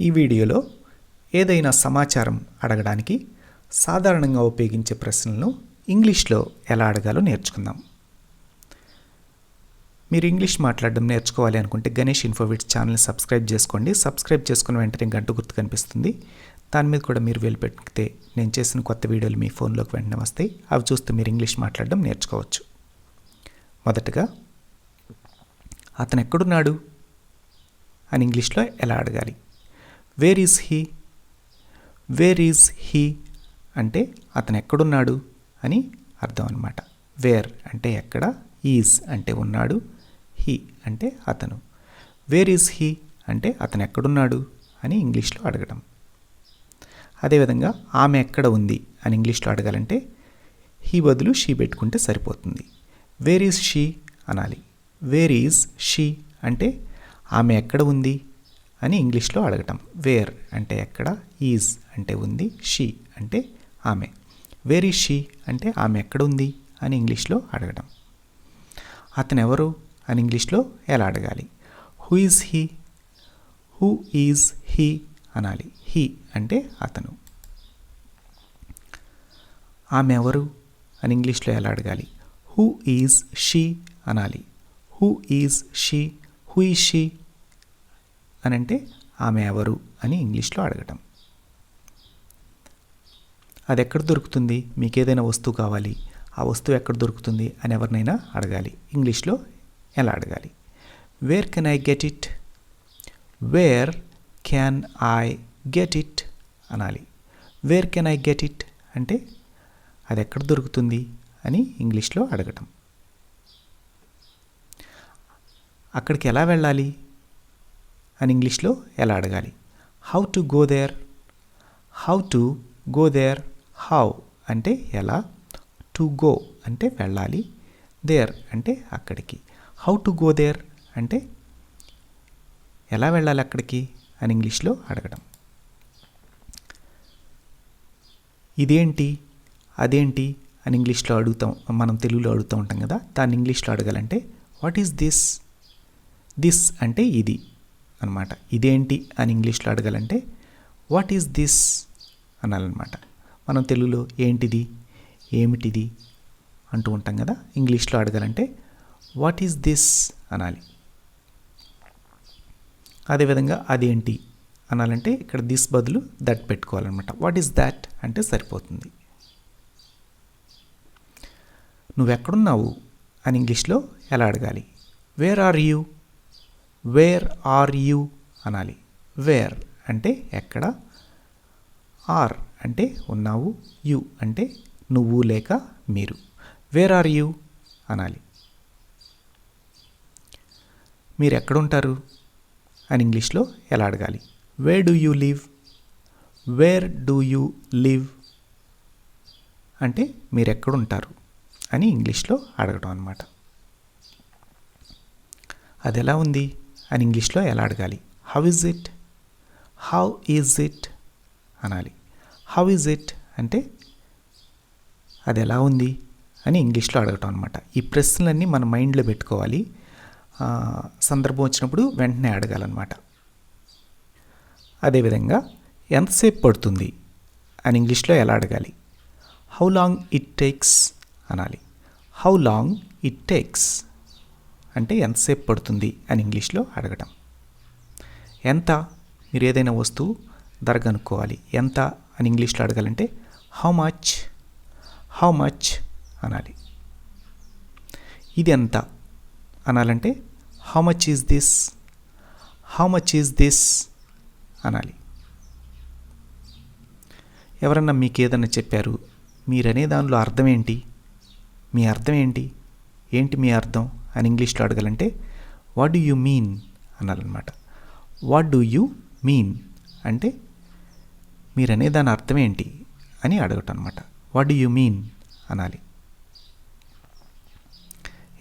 ఈ వీడియోలో ఏదైనా సమాచారం అడగడానికి సాధారణంగా ఉపయోగించే ప్రశ్నలను ఇంగ్లీష్లో ఎలా అడగాలో నేర్చుకుందాం. మీరు ఇంగ్లీష్ మాట్లాడడం నేర్చుకోవాలి అనుకుంటే గణేష్ ఇన్ఫోవిట్స్ ఛానల్ని సబ్స్క్రైబ్ చేసుకోండి. సబ్స్క్రైబ్ చేసుకున్న వెంటనే గంట గుర్తు కనిపిస్తుంది. దాని మీద కూడా మీరు వెళ్ళి పెడితే నేను చేసిన కొత్త వీడియోలు మీ ఫోన్లోకి వెంటనే వస్తాయి. అవి చూస్తూ మీరు ఇంగ్లీష్ మాట్లాడడం నేర్చుకోవచ్చు. మొదటగా అతను ఎక్కడున్నాడు అని ఇంగ్లీష్లో ఎలా అడగాలి? Where is he? Where is he అంటే అతను ఎక్కడున్నాడు అని అర్థం అన్నమాట. వేర్ అంటే ఎక్కడ, ఈజ్ అంటే ఉన్నాడు, హీ అంటే అతను. వేర్ ఈజ్ హీ అంటే అతను ఎక్కడున్నాడు అని ఇంగ్లీష్లో అడగడం. అదేవిధంగా ఆమె ఎక్కడ ఉంది అని ఇంగ్లీష్లో అడగాలంటే హీ బదులు షీ పెట్టుకుంటే సరిపోతుంది. వేర్ ఈజ్ షీ అనాలి. వేర్ ఈజ్ షీ అంటే ఆమె ఎక్కడ ఉంది అని ఇంగ్లీష్లో అడగటం. వేర్ అంటే ఎక్కడ, ఈజ్ అంటే ఉంది, షీ అంటే ఆమె. వేర్ ఈజ్ షీ అంటే ఆమె ఎక్కడ ఉంది అని ఇంగ్లీష్లో అడగడం. అతను ఎవరు అని ఇంగ్లీష్లో ఎలా అడగాలి? Who is he? Who is he అనాలి. హీ అంటే అతను. ఆమె ఎవరు అని ఇంగ్లీష్లో ఎలా అడగాలి? హూ ఈజ్ షీ అనాలి. Who is she? Who is she అని అంటే ఆమె ఎవరు అని ఇంగ్లీష్లో అడగటం. అది ఎక్కడ దొరుకుతుంది? మీకు ఏదైనా వస్తువు కావాలి, ఆ వస్తువు ఎక్కడ దొరుకుతుంది అని ఎవరినైనా అడగాలి. ఇంగ్లీష్లో ఎలా అడగాలి? Where can I get it? Where can I get it అనాలి. Where can I get it అంటే అది ఎక్కడ దొరుకుతుంది అని ఇంగ్లీష్లో అడగటం. అక్కడికి ఎలా వెళ్ళాలి అని ఇంగ్లీష్లో ఎలా అడగాలి? How to go there? How to go there? How అంటే ఎలా, టు గో అంటే వెళ్ళాలి, దేర్ అంటే అక్కడికి. హౌ టు గో దేర్ అంటే ఎలా వెళ్ళాలి అక్కడికి అని ఇంగ్లీష్లో అడగడం. ఇదేంటి, అదేంటి అని ఇంగ్లీష్లో అడుగుతాం, మనం తెలుగులో అడుగుతూ ఉంటాం కదా. దాన్ని ఇంగ్లీష్లో అడగాలంటే వాట్ ఈజ్ దిస్? దిస్ అంటే ఇది అన్నమాట. ఇదేంటి అని ఇంగ్లీష్లో అడగాలంటే వాట్ ఈజ్ దిస్ అనాలన్నమాట. మనం తెలుగులో ఏంటిది, ఏమిటిది అంటూ ఉంటాం కదా. ఇంగ్లీష్లో అడగాలంటే వాట్ ఈజ్ దిస్ అనాలి. అదేవిధంగా అదేంటి అనాలంటే ఇక్కడ దిస్ బదులు దట్ పెట్టుకోవాలన్నమాట. వాట్ ఈజ్ దాట్ అంటే సరిపోతుంది. నువ్వెక్కడున్నావు అని ఇంగ్లీష్లో ఎలా అడగాలి? Where are you? Where are you అనాలి. వేర్ అంటే ఎక్కడ, ఆర్ అంటే ఉన్నావు, యూ అంటే నువ్వు లేక మీరు. వేర్ ఆర్ యూ అనాలి. మీరు ఎక్కడుంటారు అని ఇంగ్లీష్లో ఎలా అడగాలి? Where do you live? Where do you live అంటే మీరు ఎక్కడుంటారు అని ఇంగ్లీష్లో అడగడం అన్నమాట. అది ఎలా ఉంది అని ఇంగ్లీష్లో ఎలా అడగాలి? How is it? How is it అనాలి. హౌ ఈజ్ ఇట్ అంటే అది ఎలా ఉంది అని ఇంగ్లీష్లో అడగటం అనమాట. ఈ ప్రశ్నలన్నీ మన మైండ్లో పెట్టుకోవాలి. సందర్భం వచ్చినప్పుడు వెంటనే అడగాలన్నమాట. అదేవిధంగా ఎంతసేపు పడుతుంది అని ఇంగ్లీష్లో ఎలా అడగాలి? హౌ లాంగ్ ఇట్ టేక్స్ అనాలి. హౌ లాంగ్ ఇట్ టేక్స్ అంటే ఎంతసేపు పడుతుంది అని ఇంగ్లీష్లో అడగటం. ఎంత, మీరు ఏదైనా వస్తువు ధర కనుక్కోవాలి, ఎంత అని ఇంగ్లీష్లో అడగాలంటే హౌ మచ్? హౌ మచ్ అనాలి. ఇది ఎంత అనాలంటే how much is this? How much is this అనాలి. ఎవరన్నా మీకు ఏదన్నా చెప్పారు, మీరనే దానిలో అర్థం ఏంటి, మీ అర్థం ఏంటి, ఏంటి మీ అర్థం అని ఇంగ్లీష్లో అడగాలంటే వాట్ డూ యూ మీన్ అనాలన్నమాట. వాట్ డూ యూ మీన్ అంటే మీరనే దాని అర్థం ఏంటి అని అడగటం అనమాట. వాట్ డూ యూ మీన్ అనాలి.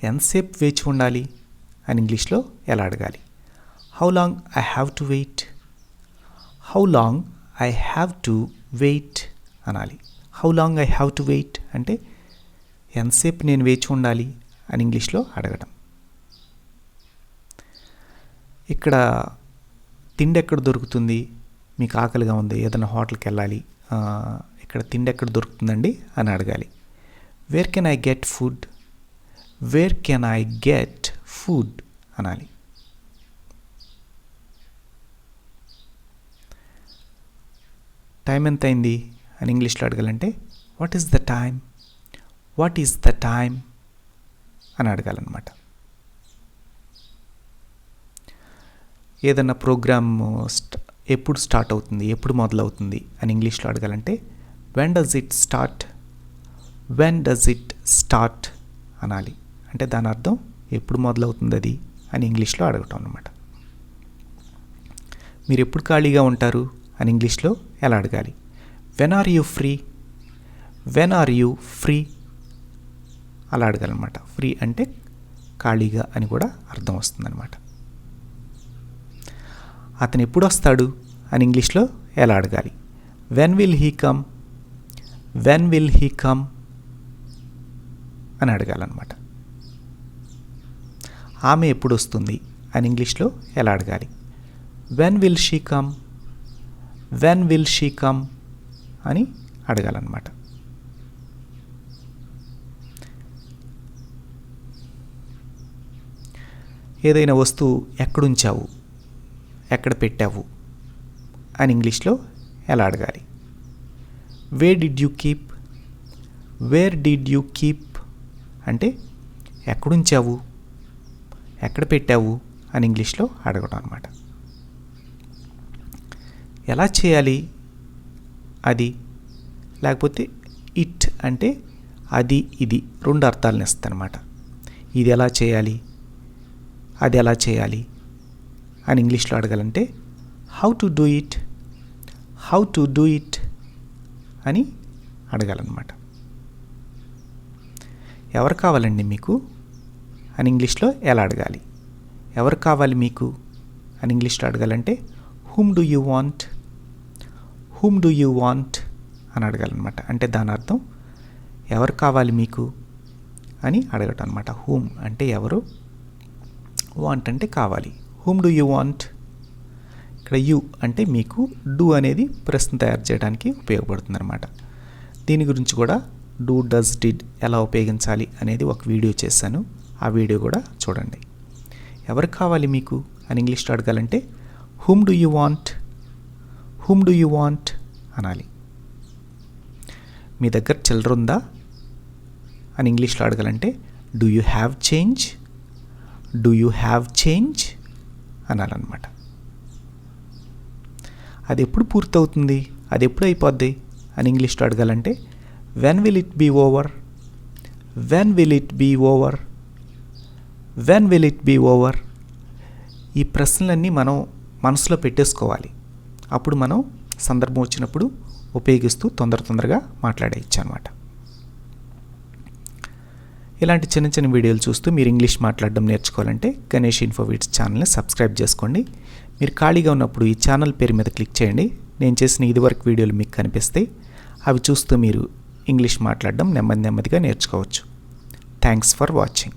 ఎంతసేపు వేచి ఉండాలి అని ఇంగ్లీష్లో ఎలా అడగాలి? How long I have to wait? How long I have to wait అనాలి. How long I have to wait అంటే ఎంతసేపు నేను వేచి ఉండాలి అని ఇంగ్లీష్లో అడగడం. ఇక్కడ తిండి ఎక్కడ దొరుకుతుంది మీకు ఆకలిగా ఉంది, ఏదైనా హోటల్కి వెళ్ళాలి, ఇక్కడ తిండి ఎక్కడ దొరుకుతుందండి అని అడగాలి. Where can I get food, wear can I get food అనాలి. టైం ఎంత అయింది అని ఇంగ్లీష్లో అడగాలంటే what is the time, what is the time అని అడగాలన్నమాట. ఏదన్నా ప్రోగ్రామ్ ఎప్పుడు స్టార్ట్ అవుతుంది, ఎప్పుడు మొదలవుతుంది అని ఇంగ్లీష్లో అడగాలంటే when does it start, when does it start అనాలి. అంటే దాని అర్థం ఎప్పుడు మొదలవుతుంది అది అని ఇంగ్లీష్లో అడగటం అన్నమాట. మీరు ఎప్పుడు ఖాళీగా ఉంటారు అని ఇంగ్లీష్లో ఎలా అడగాలి? When are you free, when are you free అలా అడగాలన్నమాట. ఫ్రీ అంటే ఖాళీగా అని కూడా అర్థం వస్తుందన్నమాట. అతను ఎప్పుడు వస్తాడు అని ఇంగ్లీష్లో ఎలా అడగాలి? When will he come, when will he come అని అడగాలన్నమాట. ఆమె ఎప్పుడు వస్తుంది అని ఇంగ్లీష్లో ఎలా అడగాలి? When will she come, when will she come అని అడగాలన్నమాట. ఏదైనా వస్తువు ఎక్కడుంచావు, ఎక్కడ పెట్టావు అని ఇంగ్లీష్లో ఎలా అడగాలి? Where did you keep, where did you keep అంటే ఎక్కడుంచావు, ఎక్కడ పెట్టావు అని ఇంగ్లీష్లో అడగడం అన్నమాట. ఎలా చేయాలి అది, లేకపోతే ఇట్ అంటే అది ఇది రెండు అర్థాలను ఇస్తానమాట. ఇది ఎలా చేయాలి, అది ఎలా చేయాలి అని ఇంగ్లీష్లో అడగాలంటే how to do it, how to do it అని అడగాలన్నమాట. ఎవరు కావాలండి మీకు అని ఇంగ్లీష్లో ఎలా అడగాలి? ఎవరు కావాలి మీకు అని ఇంగ్లీష్లో అడగాలంటే whom do you want, whom do you want అని అడగాలన్నమాట. అంటే దాని అర్థం ఎవరు కావాలి మీకు అని అడగటం అనమాట. హూమ్ అంటే ఎవరు, వాంట్ అంటే కావాలి. హూమ్ డూ యూ వాంట్, ఇక్కడ యూ అంటే మీకు, డూ అనేది ప్రశ్న తయారు చేయడానికి ఉపయోగపడుతుంది అనమాట. దీని గురించి కూడా డూ, డస్, డిడ్ ఎలా ఉపయోగించాలి అనేది ఒక వీడియో చేశాను, ఆ వీడియో కూడా చూడండి. ఎవరు కావాలి మీకు అని ఇంగ్లీష్లో అడగాలంటే whom do you want, whom do you want అనాలి. మీ దగ్గర చిల్లర ఉందా అని ఇంగ్లీష్లో అడగాలంటే do you have change, do you have change అనాలన్నమాట. అది ఎప్పుడు పూర్తవుతుంది, అది ఎప్పుడు అయిపోద్ది అని ఇంగ్లీష్లో అడగాలంటే when will it be over, when will it be over, when will it be over. ఈ ప్రశ్నలన్నీ మనం మనసులో పెట్టేసుకోవాలి. అప్పుడు మనం సందర్భం వచ్చినప్పుడు ఉపయోగిస్తూ తొందరగా మాట్లాడేయచ్చు అనమాట. ఇలాంటి చిన్న చిన్న వీడియోలు చూస్తూ మీరు ఇంగ్లీష్ మాట్లాడడం నేర్చుకోవాలంటే గణేష్ ఇన్ఫోవిడ్స్ ఛానల్ని సబ్స్క్రైబ్ చేసుకోండి. మీరు ఖాళీగా ఉన్నప్పుడు ఈ ఛానల్ పేరు మీద క్లిక్ చేయండి. నేను చేసిన ఇదివరకు వీడియోలు మీకు కనిపిస్తాయి. అవి చూస్తూ మీరు ఇంగ్లీష్ మాట్లాడడం నెమ్మదిగా నేర్చుకోవచ్చు. Thanks for watching.